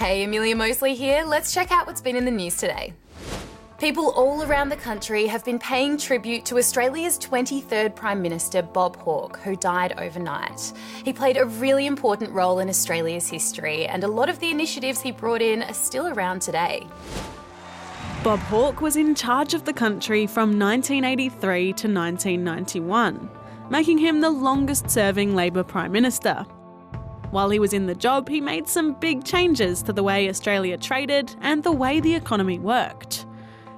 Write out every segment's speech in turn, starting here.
Hey, Amelia Mosley here. Let's check out what's been in the news today. People all around the country have been paying tribute to Australia's 23rd Prime Minister, Bob Hawke, who died overnight. He played a really important role in Australia's history, and a lot of the initiatives he brought in are still around today. Bob Hawke was in charge of the country from 1983 to 1991, making him the longest-serving Labor Prime Minister. While he was in the job, he made some big changes to the way Australia traded and the way the economy worked.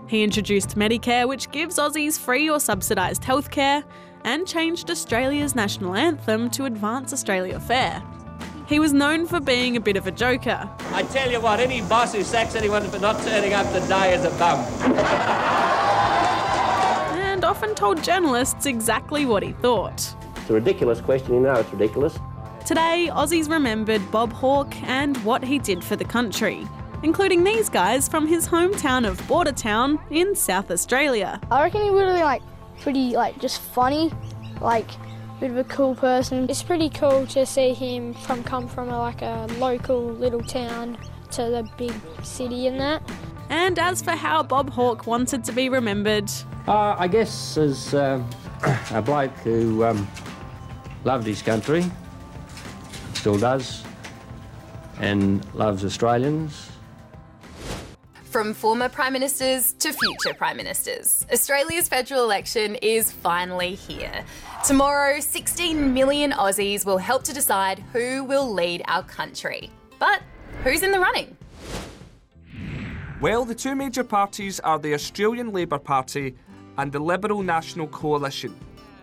He introduced Medicare, which gives Aussies free or subsidised healthcare, and changed Australia's national anthem to Advance Australia Fair. He was known for being a bit of a joker. I tell you what, any boss who sacks anyone for not turning up to die is a bum. And often told journalists exactly what he thought. It's a ridiculous question, you know it's ridiculous. Today, Aussies remembered Bob Hawke and what he did for the country, including these guys from his hometown of Bordertown in South Australia. I reckon he would have been pretty just funny, a bit of a cool person. It's pretty cool to see him come from a local little town to the big city and that. And as for how Bob Hawke wanted to be remembered, I guess as a bloke who loved his country, still does, and loves Australians. From former Prime Ministers to future Prime Ministers, Australia's federal election is finally here. Tomorrow, 16 million Aussies will help to decide who will lead our country. But who's in the running? Well, the two major parties are the Australian Labor Party and the Liberal National Coalition.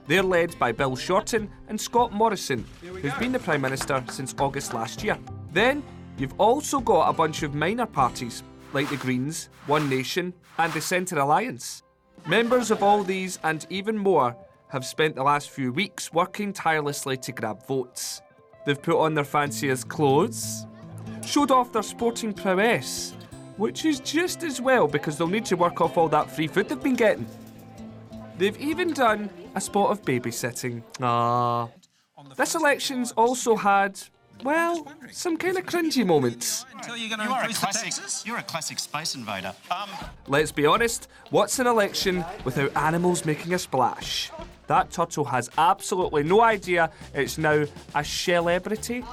They're led by Bill Shorten and Scott Morrison, who's been the Prime Minister since August last year. Then, you've also got a bunch of minor parties, like the Greens, One Nation and the Centre Alliance. Members of all these and even more have spent the last few weeks working tirelessly to grab votes. They've put on their fanciest clothes, showed off their sporting prowess, which is just as well because they'll need to work off all that free food they've been getting. They've even done a spot of babysitting. This election's also had, well, some kind of cringy moments. You're a classic space invader. Let's be honest, what's an election without animals making a splash? That turtle has absolutely no idea it's now a celebrity.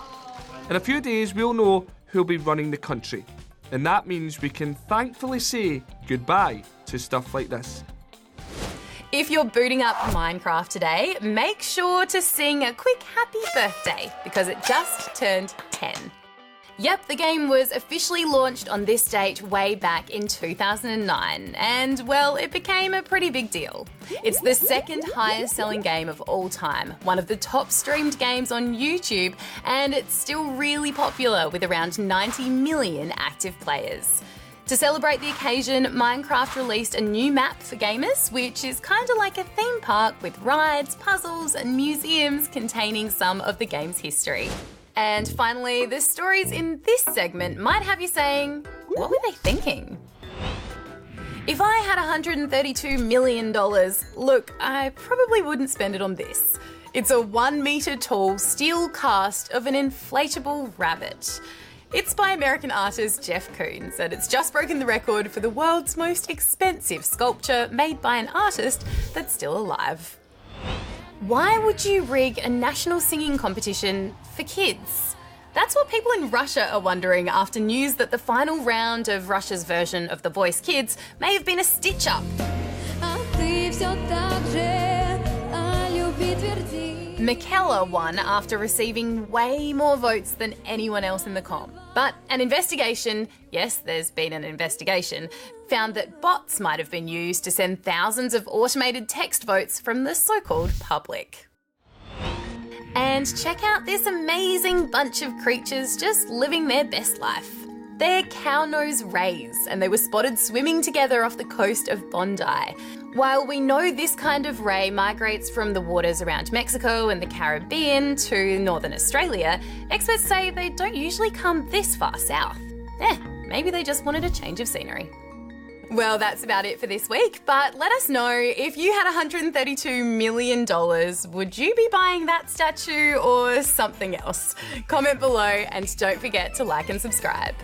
In a few days, we'll know who'll be running the country. And that means we can thankfully say goodbye to stuff like this. If you're booting up Minecraft today, make sure to sing a quick happy birthday because it just turned 10. Yep, the game was officially launched on this date way back in 2009 and, well, it became a pretty big deal. It's the second highest selling game of all time, one of the top streamed games on YouTube, and it's still really popular with around 90 million active players. To celebrate the occasion, Minecraft released a new map for gamers, which is kind of like a theme park with rides, puzzles, and museums containing some of the game's history. And finally, the stories in this segment might have you saying, what were they thinking? If I had $132 million, look, I probably wouldn't spend it on this. It's a 1 metre tall steel cast of an inflatable rabbit. It's by American artist Jeff Koons, and it's just broken the record for the world's most expensive sculpture made by an artist that's still alive. Why would you rig a national singing competition for kids? That's what people in Russia are wondering after news that the final round of Russia's version of The Voice Kids may have been a stitch-up. Mikela won after receiving way more votes than anyone else in the comp. But an investigation, yes, there's been an investigation, found that bots might have been used to send thousands of automated text votes from the so-called public. And check out this amazing bunch of creatures just living their best life. They're cow-nose rays, and they were spotted swimming together off the coast of Bondi. While we know this kind of ray migrates from the waters around Mexico and the Caribbean to northern Australia, experts say they don't usually come this far south. Maybe they just wanted a change of scenery. Well, that's about it for this week, but let us know, if you had $132 million, would you be buying that statue or something else? Comment below and don't forget to like and subscribe.